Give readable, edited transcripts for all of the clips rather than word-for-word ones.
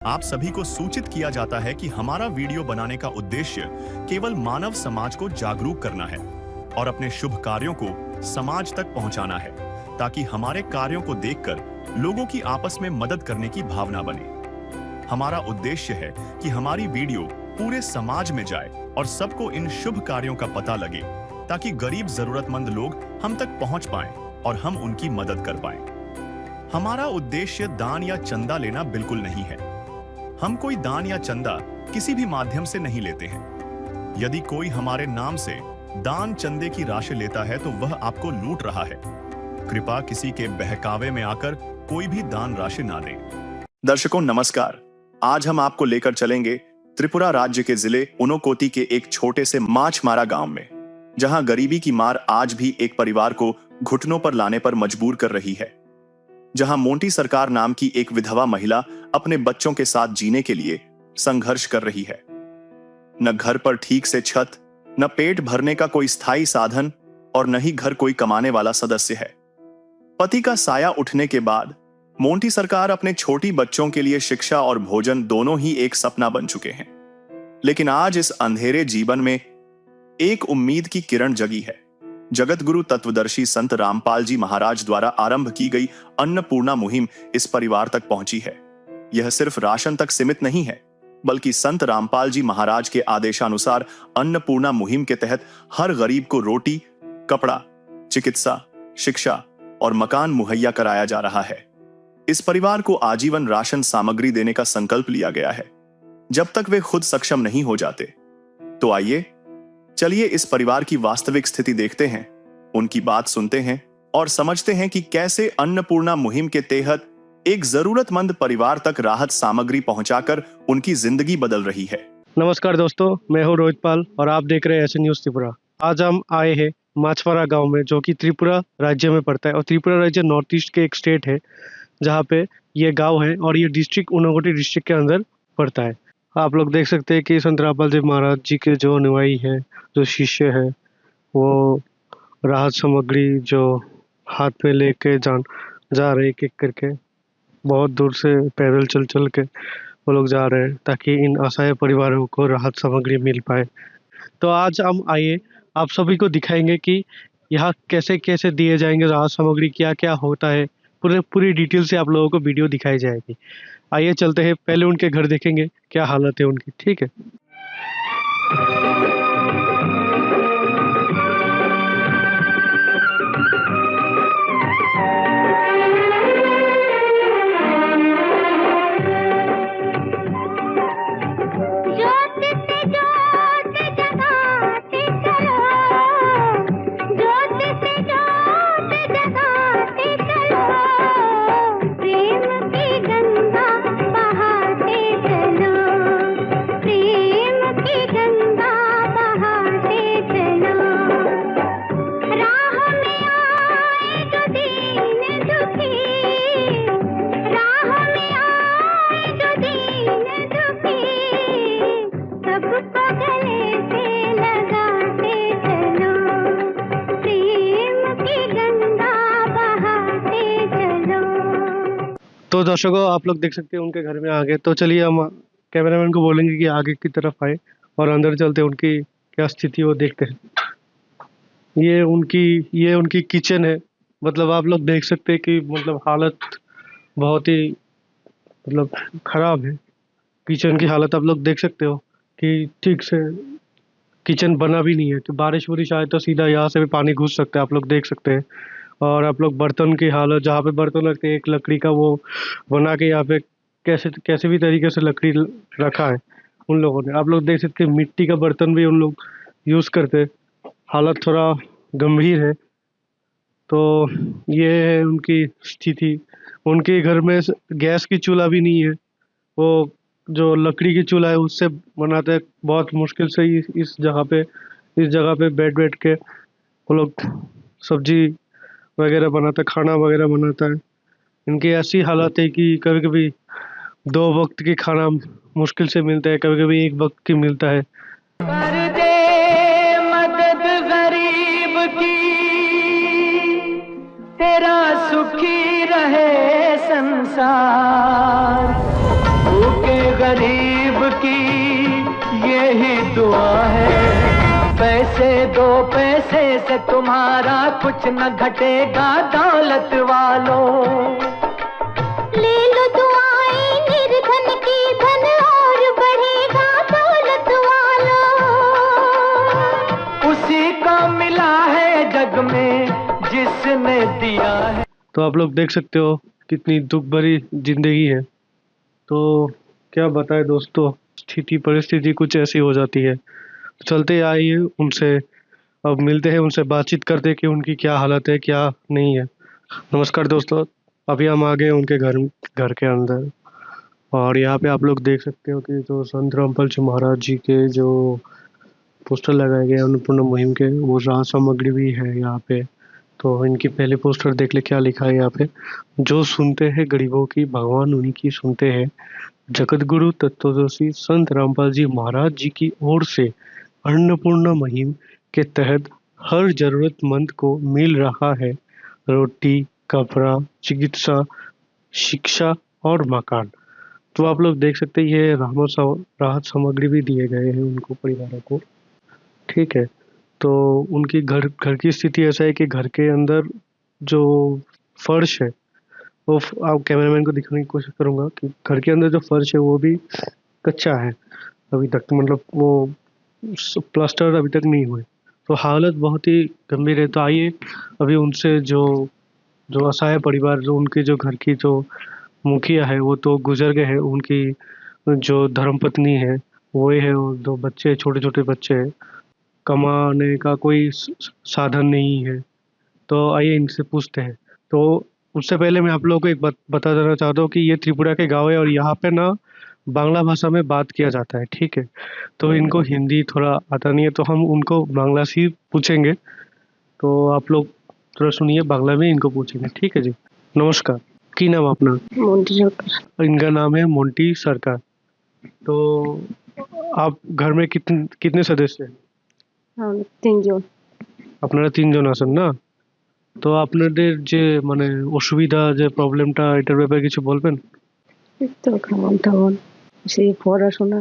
आप सभी को सूचित किया जाता है कि हमारा वीडियो बनाने का उद्देश्य केवल मानव समाज को जागरूक करना है और अपने शुभ कार्यों को समाज तक पहुंचाना है, ताकि हमारे कार्यों को देखकर लोगों की आपस में मदद करने की भावना बने। हमारा उद्देश्य है कि हमारी वीडियो पूरे समाज में जाए और सबको इन शुभ कार्यों का पता लगे, ताकि गरीब जरूरतमंद लोग हम तक पहुंच पाएं और हम उनकी मदद कर पाएं। हमारा उद्देश्य दान या चंदा लेना बिल्कुल नहीं है। हम कोई दान या चंदा किसी भी माध्यम से नहीं लेते हैं। यदि कोई हमारे नाम से दान चंदे की राशि लेता है तो वह आपको लूट रहा है। कृपया किसी के बहकावे में आकर कोई भी दान राशि ना दें। दर्शकों नमस्कार, आज हम आपको लेकर चलेंगे त्रिपुरा राज्य के जिले उनोकोटी के एक छोटे से माछमारा गांव में, जहां गरीबी की मार आज भी एक परिवार को घुटनों पर लाने पर मजबूर कर रही है। जहां मोंटी सरकार नाम की एक विधवा महिला अपने बच्चों के साथ जीने के लिए संघर्ष कर रही है। न घर पर ठीक से छत, न पेट भरने का कोई स्थायी साधन और न ही घर कोई कमाने वाला सदस्य है। पति का साया उठने के बाद मोंटी सरकार अपने छोटी बच्चों के लिए शिक्षा और भोजन दोनों ही एक सपना बन चुके हैं। लेकिन आज इस अंधेरे जीवन में एक उम्मीद की किरण जगी है। जगत गुरु तत्वदर्शी संत रामपाल जी महाराज द्वारा आरंभ की गई अन्नपूर्णा मुहिम इस परिवार तक पहुंची है। यह सिर्फ राशन तक सीमित नहीं है, बल्कि संत रामपाल जी महाराज के आदेशानुसार अन्नपूर्णा मुहिम के तहत हर गरीब को रोटी, कपड़ा, चिकित्सा, शिक्षा और मकान मुहैया कराया जा रहा है। इस परिवार को आजीवन राशन सामग्री देने का संकल्प लिया गया है, जब तक वे खुद सक्षम नहीं हो जाते। तो आइए चलिए इस परिवार की वास्तविक स्थिति देखते हैं, उनकी बात सुनते हैं और समझते हैं कि कैसे अन्नपूर्णा मुहिम के तहत एक जरूरतमंद परिवार तक राहत सामग्री पहुंचाकर उनकी जिंदगी बदल रही है। नमस्कार दोस्तों, मैं हूं रोहित पाल और आप देख रहे हैं ऐसे न्यूज़ त्रिपुरा। आज हम आए हैं माछमारा गांव में, जो कि त्रिपुरा राज्य में पड़ता है और त्रिपुरा राज्य नॉर्थ ईस्ट के एक स्टेट है, जहां पे ये गांव है और ये डिस्ट्रिक्ट उनकोटी डिस्ट्रिक्ट के अंदर पड़ता है। आप लोग देख सकते हैं कि संत रामपाल जी महाराज जी के जो अनुयायी है, जो शिष्य है, वो राहत सामग्री जो हाथ में लेके जा रहे एक एक करके, बहुत दूर से पैदल चल के वो लोग जा रहे हैं, ताकि इन असहाय परिवारों को राहत सामग्री मिल पाए। तो आज हम आइए आप सभी को दिखाएंगे कि यहाँ कैसे कैसे दिए जाएंगे राहत सामग्री, क्या क्या होता है, पूरी डिटेल से आप लोगों को वीडियो दिखाई जाएगी। आइए चलते हैं, पहले उनके घर देखेंगे क्या हालत है उनकी। ठीक है। तो दर्शकों आप लोग देख सकते हैं उनके घर में आ गए। तो चलिए हम कैमरामैन को बोलेंगे कि आगे की तरफ आए और अंदर चलते उनकी क्या स्थिति वो देखते हैं। ये उनकी किचन है। मतलब आप लोग देख सकते हैं कि मतलब हालत बहुत ही मतलब खराब है। किचन की हालत आप लोग देख सकते हो कि ठीक से किचन बना भी नहीं है, कि बारिश वारिश आए तो सीधा यहाँ से भी पानी घुस सकता है, आप लोग देख सकते हैं। और आप लोग बर्तन की हालत, जहाँ पे बर्तन रखते हैं, एक लकड़ी का वो बना के यहाँ पे कैसे भी तरीके से लकड़ी रखा है उन लोगों ने। आप लोग देख सकते हैं मिट्टी का बर्तन भी उन लोग यूज़ करते हैं। हालत थोड़ा गंभीर है। तो ये है उनकी स्थिति। उनके घर में गैस की चूल्हा भी नहीं है, वो जो लकड़ी की चूल्हा है उससे बनाते हैं। बहुत मुश्किल से इस जगह पे बैठ के वो लोग सब्जी वगैरह बनाता है, खाना वगैरह बनाता है। इनकी ऐसी हालत है कि कभी कभी 2 वक्त की खाना मुश्किल से मिलता है, कभी कभी 1 वक्त की मिलता है। कर दे मदद गरीब की, तेरा सुखी रहे संसार। भूखे गरीब की यही दुआ है। पैसे दो पैसे से तुम्हारा कुछ न घटेगा दौलत वालों। ले लो दुआएं निर्धन की, धन और बढ़ेगा दौलत वालों। उसी को मिला है जग में जिसने दिया है। तो आप लोग देख सकते हो कितनी दुख भरी जिंदगी है। तो क्या बताएं दोस्तों, स्थिति परिस्थिति कुछ ऐसी हो जाती है। तो चलते आइए उनसे, अब मिलते हैं उनसे, बातचीत करते हैं कि उनकी क्या हालत है क्या नहीं है। नमस्कार दोस्तों, अभी हम आ गए उनके घर के अंदर, और यहाँ पे आप लोग देख सकते हो कि जो संत रामपाल जी महाराज जी के जो पोस्टर लगाए गए हैं अन्नपूर्णा मुहिम के, वो राहत सामग्री भी है यहाँ पे। तो इनकी पहले पोस्टर देख ले, क्या लिखा है यहाँ पे। जो सुनते हैं गरीबों की, भगवान उन्हीं की सुनते हैं। जगत गुरु तत्वदर्शी संत रामपाल जी महाराज जी की ओर से अन्नपूर्णा मुहिम के तहत हर जरूरतमंद को मिल रहा है रोटी, कपड़ा, चिकित्सा, शिक्षा और मकान। तो आप लोग देख सकते हैं ये राहत सामग्री भी दिए गए हैं उनको, परिवारों को। ठीक है, तो उनकी घर की स्थिति ऐसा है कि घर के अंदर जो फर्श है वो आप कैमरामैन को दिखाने की कोशिश करूंगा कि घर के अंदर जो फर्श है वो भी कच्चा है अभी तक, मतलब वो प्लास्टर अभी तक नहीं हुए। तो हालत बहुत ही गंभीर है। तो आइए अभी उनसे जो जो असहाय परिवार, जो उनके जो घर की जो मुखिया है वो तो गुजर गए हैं, उनकी जो धर्मपत्नी है वो है, और दो बच्चे, छोटे छोटे बच्चे हैं, कमाने का कोई साधन नहीं है। तो आइए इनसे पूछते हैं। तो उससे पहले मैं आप लोगों को एक बात बता देना चाहता हूँ कि ये त्रिपुरा के गाँव है और यहाँ पे ना बांग्ला भाषा में बात किया जाता है। ठीक है, तो इनको हिंदी थोड़ा आता नहीं है, तो हम उनको बांग्ला से ही पूछेंगे। तो आप लोग थोड़ा सुनिए, बांग्ला में इनको पूछेंगे। ठीक है जी। नमस्कार, की नाम अपना? मोंटी सरकार। इनका नाम है मोंटी सरकार। तो आप घर में कितने सदस्य हैं? हाँ, 3 জন। আপনারা 3 জন আছেন না? তো আপনাদের যে মানে অসুবিধা, যে প্রবলেমটা, এটার ব্যাপারে কিছু বলবেন? এই তো খাওয়ান টাওয়ান, সেই পড়াশোনা,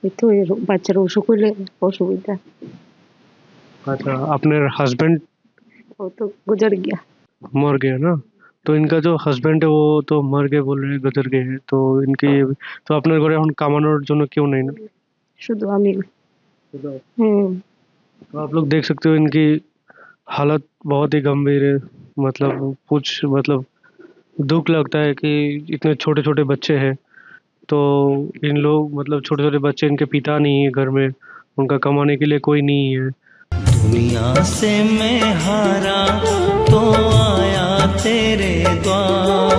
এই তো এর বাচ্চার অসুখ হইলে অসুবিধা। अच्छा, আপনার হাজবেন্ড ও তো গুজর গিয়া। मर गया ना? तो इनका जो হাজবেন্ড है वो तो मर गए बोल रहे हैं, गुजर गए हैं। तो इनकी, तो আপনার ঘরে এখন কামানোর জন্য কেউ নেই না? শুধু আমি। হুম। तो आप लोग देख सकते हो इनकी हालत बहुत ही गंभीर है। मतलब दुख लगता है कि इतने छोटे छोटे बच्चे हैं। तो इन लोग, मतलब छोटे छोटे बच्चे, इनके पिता नहीं है घर में, उनका कमाने के लिए कोई नहीं है। दुनिया से मैं हारा तो आया तेरे द्वार।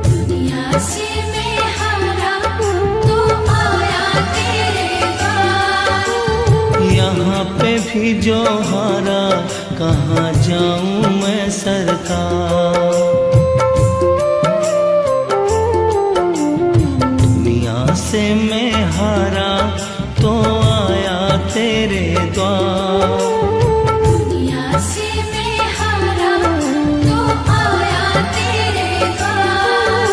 दुनिया से मैं हारा तो आया तेरे द्वार। यहाँ पे भी जो हारा, कहाँ जाऊँ मैं सरकार। दुनिया से मैं हारा तो आया तेरे द्वार। दुनिया से मैं हारा तो आया तेरे द्वार।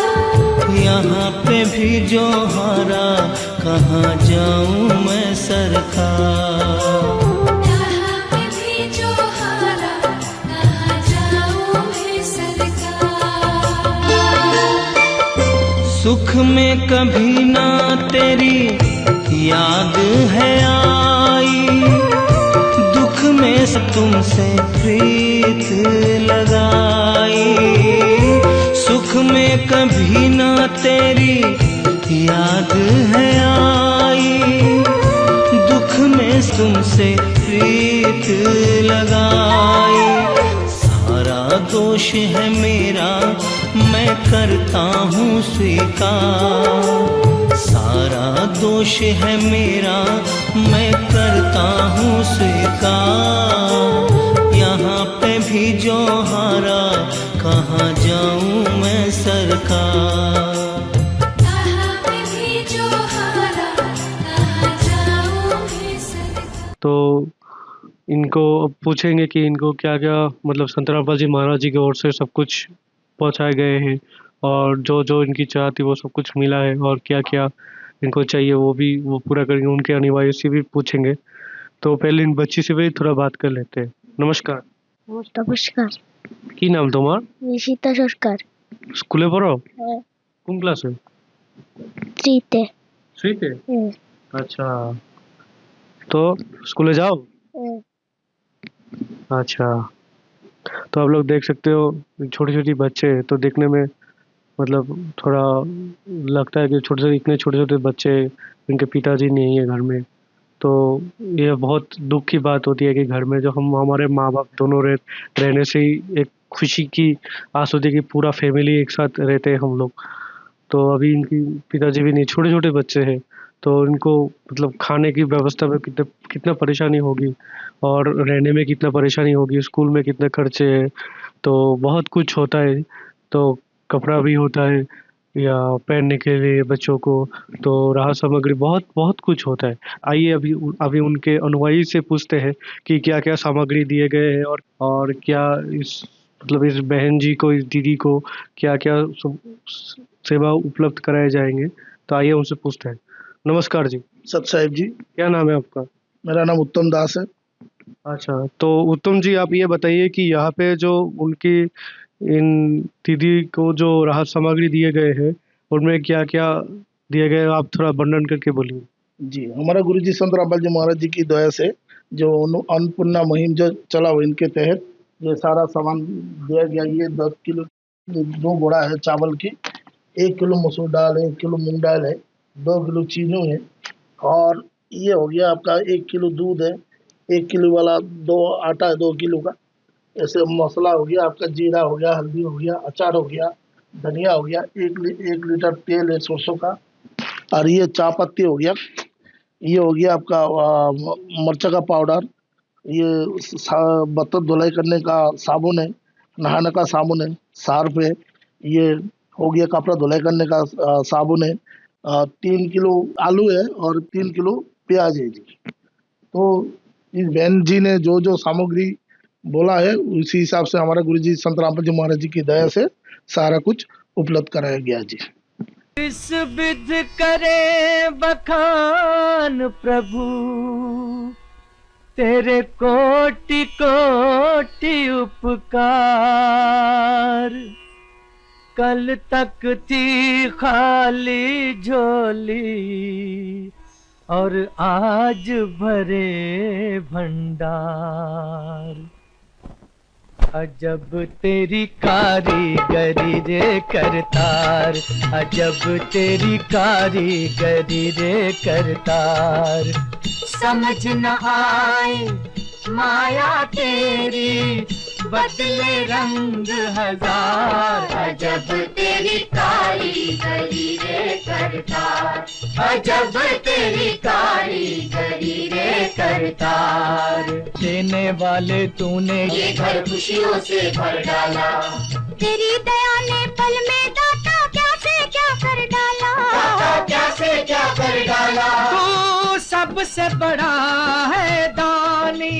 यहाँ पे भी जो हारा, कहाँ जाऊँ मैं सरकार। यहाँ पे भी जो हारा, कहाँ जाऊँ मैं सरकार। सुख में कभी ना तेरी याद है आई, दुख में सब तुमसे प्रीत लगाई। सुख में कभी ना तेरी याद है आई, दुख में तुमसे प्रीत लगाई। सारा दोष है मेरा, मैं करता हूँ स्वीकार। सारा दोष है मेरा, मैं करता हूँ स्वीकार। यहाँ पे भी जो हारा, कहाँ जाऊँ मैं सरकार। यहाँ पे भी जो हारा, कहाँ जाऊँ मैं सरकार। तो इनको अब पूछेंगे कि इनको क्या क्या, मतलब संत रामपाल जी महाराज जी की ओर से सब कुछ पहुंचाए गए हैं, और जो जो इनकी चाह थी वो सब कुछ मिला है, और क्या क्या इनको चाहिए वो पूरा करेंगे, उनके अनिवार्य से भी पूछेंगे। तो पहले इन बच्ची से भी थोड़ा बात कर लेते हैं। नमस्कार, नमस्कार। की नाम तुम्हार? निशिता सरकार। स्कूले पढ़ो? কোন ক্লাসে? 3 थ्रीতে? अच्छा, तो स्कूले जाओ? अच्छा, तो आप लोग देख सकते हो छोटी छोटी बच्चे हैं, तो देखने में मतलब थोड़ा लगता है कि इतने छोटे छोटे बच्चे, इनके पिताजी नहीं है घर में। तो ये बहुत दुख की बात होती है कि घर में जो हम हमारे माँ बाप दोनों रहने से ही एक खुशी की आस्वादी की पूरा फैमिली एक साथ रहते हैं हम लोग। तो अभी इनकी पिताजी भी नहीं, छोटे छोटे बच्चे हैं, तो इनको मतलब खाने की व्यवस्था में कितना परेशानी होगी, और रहने में कितना परेशानी होगी, स्कूल में कितने खर्चे हैं, तो बहुत कुछ होता है। तो कपड़ा भी होता है या पहनने के लिए बच्चों को, तो राहत सामग्री बहुत बहुत कुछ होता है। आइए अभी उनके अनुयायी से पूछते हैं कि क्या क्या सामग्री दिए गए हैं, और क्या इस मतलब इस बहन जी को, इस दीदी को क्या क्या सेवा उपलब्ध कराए जाएंगे। तो आइए उनसे पूछते हैं। नमस्कार जी, सत साहिब जी, क्या नाम है आपका? मेरा नाम उत्तम दास है। अच्छा, तो उत्तम जी आप ये बताइए कि यहाँ पे जो उनकी इन दीदी को जो राहत सामग्री दिए गए हैं, उनमें क्या क्या दिए गए हैं, आप थोड़ा वर्णन करके बोलिए। जी, हमारा गुरुजी संत रामपाल जी महाराज जी की दया से जो अन्नपूर्णा मुहिम जो चला हुआ, इनके तहत ये सारा सामान दिया गया। ये 10 किलो 2 बोरा है चावल की, 1 किलो मसूर दाल है, 1 किलो मूंग दाल है, 2 किलो चीनी है, और ये हो गया आपका 1 किलो दूध है, 1 किलो वाला 2 आटा है 2 किलो का। ऐसे मसाला हो गया आपका, जीरा हो गया, हल्दी हो गया, अचार हो गया, धनिया हो गया, 1 लीटर तेल है सरसों का, और ये चाय पत्ती हो गया, ये हो गया आपका मिर्चा का पाउडर, ये बर्तन धुलाई करने का साबुन है, नहाने का साबुन है, सर्फ है, ये हो गया कपड़ा धुलाई करने का साबुन है, 3 किलो आलू है और 3 किलो प्याज है जी। तो इस बहन जी ने जो जो सामग्री बोला है, उसी हिसाब से हमारा गुरुजी संत रामपाल जी महाराज जी की दया से सारा कुछ उपलब्ध कराया गया जी। इस विध करे बखान प्रभु, तेरे कोटि कोटि उपकार। कल तक थी खाली झोली, और आज भरे भंडार। अजब तेरी कारीगरी रे करतार, अजब तेरी कारीगरी रे करतार। समझ न आए माया तेरी, बदले रंग हजार। अजब तेरी कारीगरी रे करतार, अजब तेरी कारीगरी रे करतार। देने वाले तूने ये घर खुशियों से भर डाला, तेरी दया ने पल में दाता क्या से क्या कर डाला। दाता क्या से क्या कर डाला। तू सबसे बड़ा है दानी,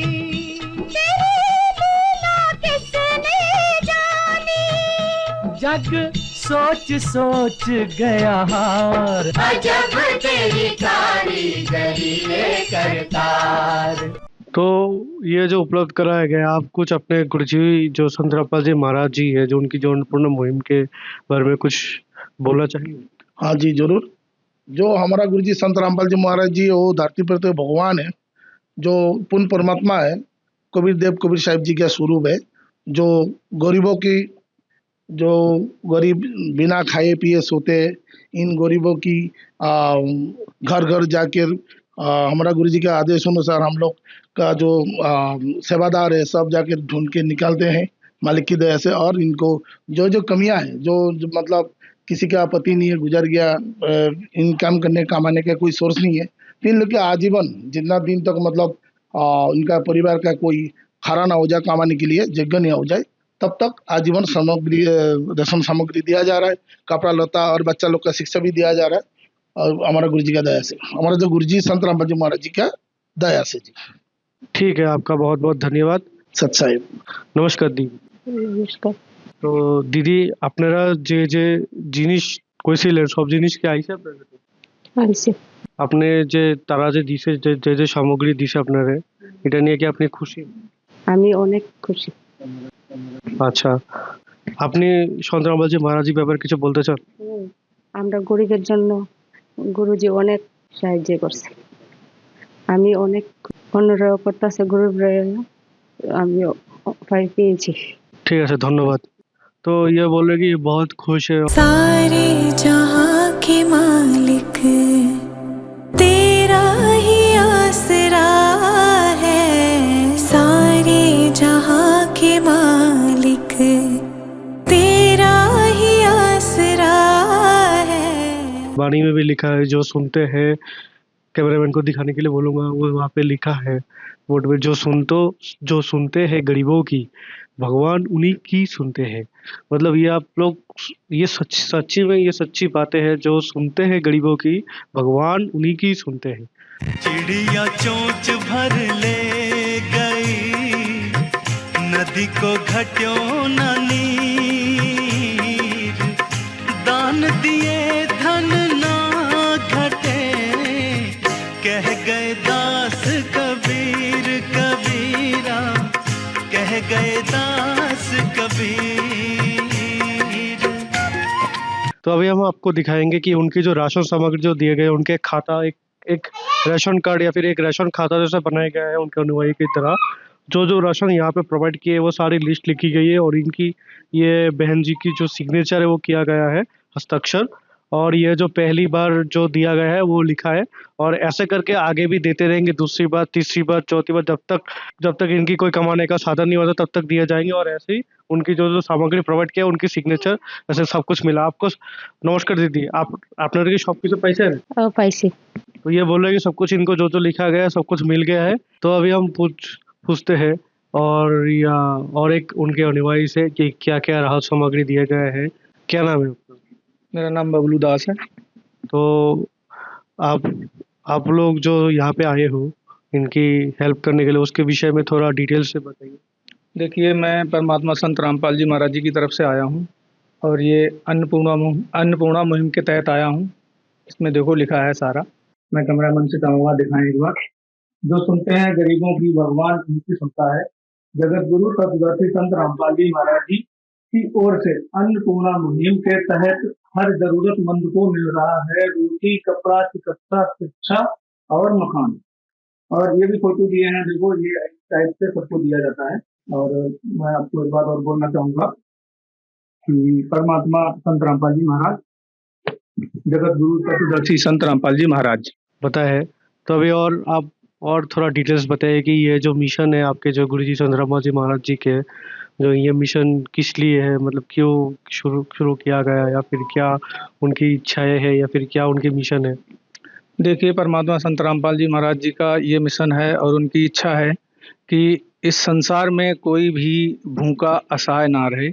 तेरी लीला किसने जानी। जग सोच सोच गया हार। अजब तेरी कारीगरी रे करतार। तो ये जो उपलब्ध कराया गया, आप कुछ अपने गुरुजी जो संत रामपाल जी महाराज जी है, जो उनकी जो अन्नपूर्णा मुहिम के बारे में कुछ बोलना चाहिए? हाँ जी, जरूर। जो हमारा गुरुजी संत रामपाल जी महाराज जी, वो धरती पर तो भगवान है, जो पूर्ण परमात्मा है, कबीर देव कबीर साहिब जी का स्वरूप है, जो गरीबों की, जो गरीब बिना खाए पिए सोते, इन गरीबों की घर घर जाकर हमारा गुरुजी के आदेश अनुसार हम लोग का जो सेवादार है, सब जाकर ढूंढ के निकालते हैं मालिक की दया से। और इनको जो जो कमियां हैं, जो मतलब किसी का पति नहीं है, गुजर गया, इनकम करने कमाने का कोई सोर्स नहीं है, तो इन लोग के आजीवन जितना दिन तक मतलब इनका परिवार का कोई खरा ना हो जाए कमाने के लिए, यज्ञ नहीं हो जाए, तब तक आजीवन सामग्री, राशन सामग्री दिया जा रहा है, कपड़ा लता और बच्चा लोग का शिक्षा भी दिया जा रहा है, और हमारा गुरुजी का दया से, हमारा जो गुरुजी संत रामपाल जी महाराज जी का दया से जी। ठीक है, आपका बहुत बहुत धन्यवाद। सत साहिब। नमस्कार दीदी। नमस्कार। তো দিদি, আপনারা যে যে জিনিস কইছিলেন সব জিনিস কি আইছে আপনাদের? পাইছে। আপনি যে তারা যে দিছে যে সামগ্রী দিছে আপনারে, এটা নিয়ে কি আপনি খুশি? আমি অনেক খুশি। আচ্ছা, আপনি সন্ত রামপালজি মহারাজজি ব্যাপারে কিছু বলতে চান? আমরা গরিবের জন্য গুরুজি অনেক সাহায্য করছে। আমি অনেক অনুরোধ করতেছে গরিবরা, আমি উপায় পেয়েছি। ঠিক আছে, ধন্যবাদ। तो ये बोल रहे कि बहुत खुश है। सारे जहां के मालिक तेरा ही आसरा है, सारे जहां के मालिक तेरा ही आसरा है। वाणी में भी लिखा है, जो सुनते हैं, कैमरामैन को दिखाने के लिए बोलूंगा, वो वहाँ पे लिखा है बोर्ड में, जो सुनते हैं गरीबों की, भगवान उन्हीं की सुनते हैं। मतलब ये आप लोग, ये सच्ची में ये सच्ची बातें हैं, जो सुनते हैं गरीबों की, भगवान उन्हीं की सुनते हैं। चिड़िया चोंच भर ले गई, नदी को घट्यो न नीर, दान दिए धन ना घटे, कह गए दास कबीर कबीरा, कह गए दास कबीर। तो अभी हम आपको दिखाएंगे कि उनकी जो राशन सामग्री जो दिए गए, उनके खाता, एक राशन कार्ड या फिर एक राशन खाता जैसा बनाया गया है उनके अनुयायी की तरह। जो राशन यहाँ पे प्रोवाइड किए वो सारी लिस्ट लिखी गई है, और इनकी ये बहन जी की जो सिग्नेचर है वो किया गया है, हस्ताक्षर। और ये जो पहली बार जो दिया गया है वो लिखा है, और ऐसे करके आगे भी देते रहेंगे, दूसरी बार, तीसरी बार, चौथी बार, जब तक इनकी कोई कमाने का साधन नहीं होता तब तक दिए जाएंगे। और ऐसे ही उनकी जो सामग्री प्रोवाइड किया, उनकी सिग्नेचर, ऐसे सब कुछ मिला आपको। नमस्कार दीदी, आपने की शॉप की पैसे है? পাইছি। तो ये बोल रहे हैं कि सब कुछ इनको जो लिखा गया है सब कुछ मिल गया है। तो अभी हम पूछते हैं और एक उनके अनुयायी से कि क्या क्या राहत सामग्री दिए गए हैं। क्या नाम है आपका? मेरा नाम बबलू दास है। तो आप लोग जो यहाँ पे आए हो इनकी हेल्प करने के लिए, उसके विषय में थोड़ा डिटेल से बताइए। देखिए, मैं परमात्मा संत रामपाल जी महाराज जी की तरफ से आया हूँ, और ये अन्नपूर्णा मुहिम के तहत आया हूँ। इसमें देखो लिखा है सारा। मैं कैमरामैन से चाहूँगा दिखाएं एक बार। जो सुनते हैं गरीबों की, भगवान उनकी सुनता है। जगत गुरु सतगुरु संत रामपाल जी महाराज जी की ओर से अन्नपूर्णा मुहिम के तहत हर जरूरतमंद को मिल रहा है रोटी, कपड़ा, चिकित्सा, शिक्षा और मकान। और ये भी फोटो दिए हैं, देखो ये इस टाइप से सबको दिया जाता है। और मैं आपको एक बात और बोलना चाहूंगा कि परमात्मा संत रामपाल जी महाराज, जगत गुरु सतदर्शी संत रामपाल जी महाराज पता है। तो अभी और आप और थोड़ा डिटेल्स बताइए कि ये जो मिशन है आपके, जो गुरु जी संत रामपाल जी महाराज जी के, जो ये मिशन किस लिए है, मतलब क्यों शुरू किया गया, या फिर क्या उनकी इच्छाएं है, या फिर क्या उनकी मिशन है? देखिए, परमात्मा संत रामपाल जी महाराज जी का ये मिशन है और उनकी इच्छा है कि इस संसार में कोई भी भूखा असहाय ना रहे,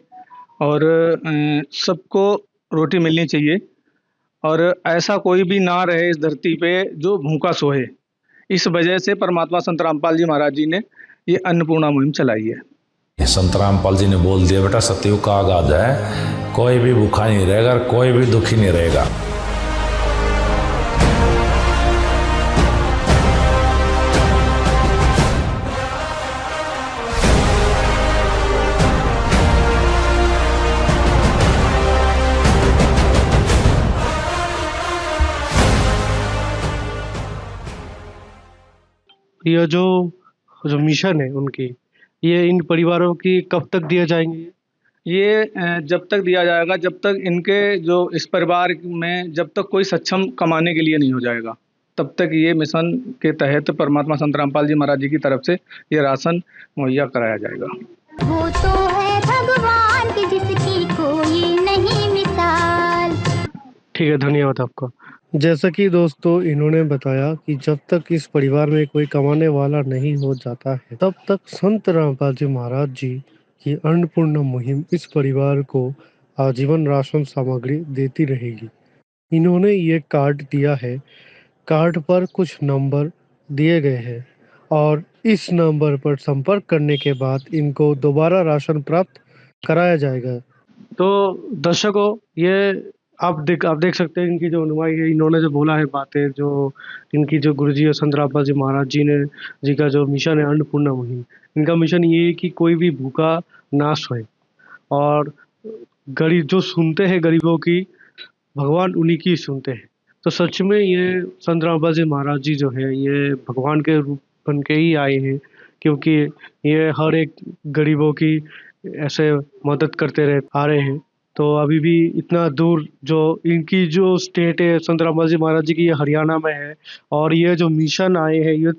और सबको रोटी मिलनी चाहिए, और ऐसा कोई भी ना रहे इस धरती पे जो भूखा सोए। इस वजह से परमात्मा संत रामपाल जी महाराज जी ने ये अन्नपूर्णा मुहिम चलाई है। संत रामपाल जी ने बोल दिया, बेटा सतयुग का आगाज है, कोई भी भूखा नहीं रहेगा और कोई भी दुखी नहीं रहेगा। यह जो मिशन है उनकी, ये इन परिवारों की कब तक दिए जाएंगे? ये जब तक दिया जाएगा जब तक इनके जो इस परिवार में जब तक कोई सक्षम कमाने के लिए नहीं हो जाएगा, तब तक ये मिशन के तहत परमात्मा संत रामपाल जी महाराज जी की तरफ से ये राशन मुहैया कराया जाएगा। वो तो है भगवान की जिसकी कोई नहीं मिसाल। ठीक है, धन्यवाद आपका। जैसा कि दोस्तों इन्होंने बताया कि जब तक इस परिवार में कोई कमाने वाला नहीं हो जाता है, तब तक संत रामपाल जी महाराज जी की अन्नपूर्णा मुहिम इस परिवार को आजीवन राशन सामग्री देती रहेगी। इन्होंने ये कार्ड दिया है, कार्ड पर कुछ नंबर दिए गए हैं, और इस नंबर पर संपर्क करने के बाद इनको दोबारा राशन प्राप्त कराया जाएगा। तो दर्शकों, ये आप देख सकते हैं इनकी जो अनुयायी है, इन्होंने जो बोला है बातें, जो इनकी जो गुरुजी है संत रामपाल जी महाराज जी का जो मिशन है अन्नपूर्णा मुहिम, इनका मिशन ये है कि कोई भी भूखा ना सोए और गरीब जो सुनते हैं गरीबों की, भगवान उन्हीं की सुनते हैं। तो सच में ये संत रामपाल जी महाराज जी जो है ये भगवान के रूप बन के ही आए हैं, क्योंकि ये हर एक गरीबों की ऐसे मदद करते आ रहे हैं। तो अभी भी इतना दूर जो इनकी जो स्टेट है संत रामपाल जी महाराज जी की, ये हरियाणा में है, और ये जो मिशन आए हैं ये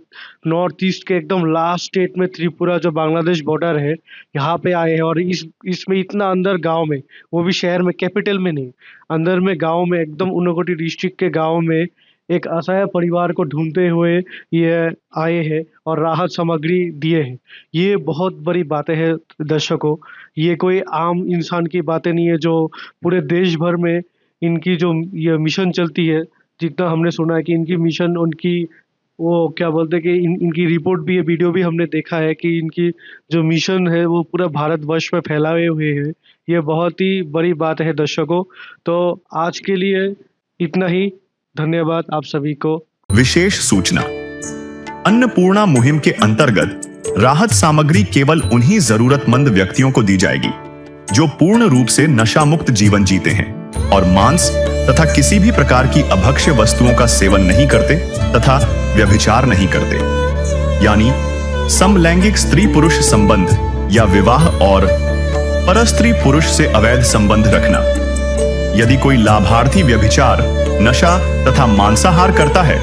नॉर्थ ईस्ट के एकदम लास्ट स्टेट में त्रिपुरा जो बांग्लादेश बॉर्डर है यहाँ पे आए हैं। और इसमें इतना अंदर गांव में, वो भी शहर में, कैपिटल में नहीं, अंदर में गांव में, एकदम ऊनाकोटी डिस्ट्रिक्ट के गांव में एक असहाय परिवार को ढूंढते हुए ये आए हैं और राहत सामग्री दिए हैं। ये बहुत बड़ी बातें हैं दर्शकों, ये कोई आम इंसान की बातें नहीं है जो पूरे देश भर में इनकी जो ये मिशन चलती है। जितना हमने सुना है कि इनकी मिशन, उनकी वो क्या बोलते हैं कि इनकी रिपोर्ट भी है, वीडियो भी हमने देखा है कि इनकी जो मिशन है वो पूरा भारतवर्ष में फैलाए हुए हैं। ये बहुत ही बड़ी बात है दर्शकों। तो आज के लिए इतना ही, धन्यवाद आप सभी को। विशेष सूचना, अन्नपूर्णा मुहिम के अंतर्गत राहत सामग्री केवल उन्हीं जरूरतमंद व्यक्तियों को दी जाएगी जो पूर्ण रूप से नशा मुक्त जीवन जीते हैं और मांस तथा किसी भी प्रकार की अभक्ष्य वस्तुओं का सेवन नहीं करते तथा व्यभिचार नहीं करते, यानी समलैंगिक स्त्री पुरुष संबंध या विवाह और परस्त्री पुरुष से अवैध संबंध रखना। यदि कोई लाभार्थी व्यभिचार, नशा तथा मांसाहार करता है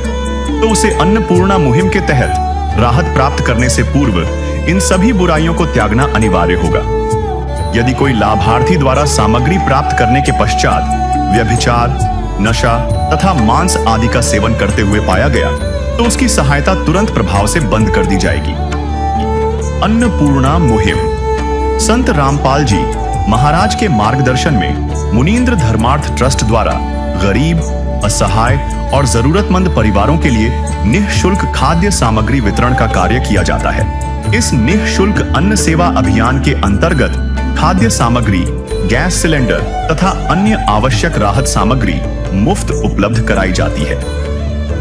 तो उसे अन्नपूर्णा मुहिम के तहत राहत प्राप्त करने से पूर्व इन सभी बुराइयों को त्यागना अनिवार्य होगा। यदि कोई लाभार्थी द्वारा सामग्री प्राप्त करने के पश्चात व्यभिचार, नशा तथा मांस आदि का सेवन करते हुए पाया गया तो उसकी सहायता तुरंत प्रभाव से बंद कर दी जाएगी। अन्नपूर्णा मुहिम संत रामपाल जी महाराज के मार्गदर्शन में मुनींद्र धर्मार्थ ट्रस्ट द्वारा गरीब, असहाय और जरूरतमंद परिवारों के लिए निःशुल्क खाद्य सामग्री वितरण का कार्य किया जाता है। इस निःशुल्क अन्न सेवा अभियान के अंतर्गत खाद्य सामग्री, गैस सिलेंडर तथा अन्य आवश्यक राहत सामग्री मुफ्त उपलब्ध कराई जाती है।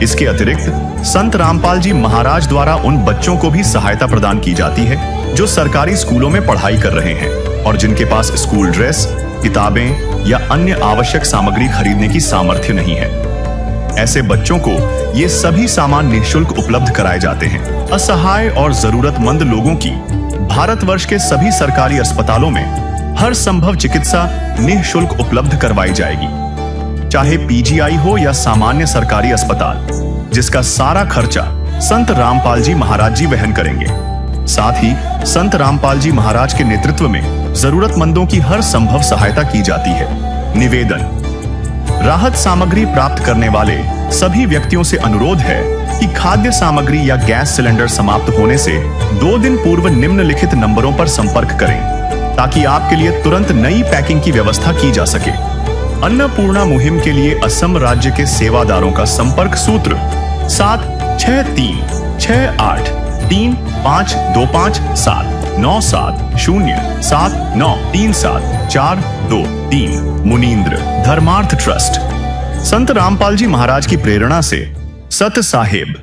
इसके अतिरिक्त संत रामपाल जी महाराज द्वारा उन बच्चों को भी सहायता प्रदान की जाती है जो सरकारी स्कूलों में पढ़ाई कर रहे हैं और जिनके पास स्कूल ड्रेस, किताबें या अन्य आवश्यक सामग्री खरीदने की सामर्थ्य नहीं है। ऐसे बच्चों को ये सभी सामान निःशुल्क उपलब्ध कराए जाते हैं। असहाय और जरूरतमंद लोगों की भारतवर्ष के सभी सरकारी अस्पतालों में हर संभव चिकित्सा निःशुल्क उपलब्ध करवाई जाएगी, चाहे पीजीआई हो या सामान्य सरकारी अस्पताल, जिसका सारा खर्चा संत रामपाल जी महाराज जी वहन करेंगे। साथ ही संत रामपाल जी महाराज के नेतृत्व में जरूरतमंदों की हर संभव सहायता की जाती है। निवेदन, राहत सामग्री प्राप्त करने वाले सभी व्यक्तियों से अनुरोध है कि खाद्य सामग्री या गैस सिलेंडर समाप्त होने से 2 दिन पूर्व निम्नलिखित नंबरों पर संपर्क करें ताकि आपके लिए तुरंत नई पैकिंग की व्यवस्था की जा सके। अन्नपूर्णा मुहिम के लिए असम राज्य के सेवादारों का संपर्क सूत्र 76363835279707937423 मुनींद्र धर्मार्थ ट्रस्ट। संत रामपाल जी महाराज की प्रेरणा से सत साहेब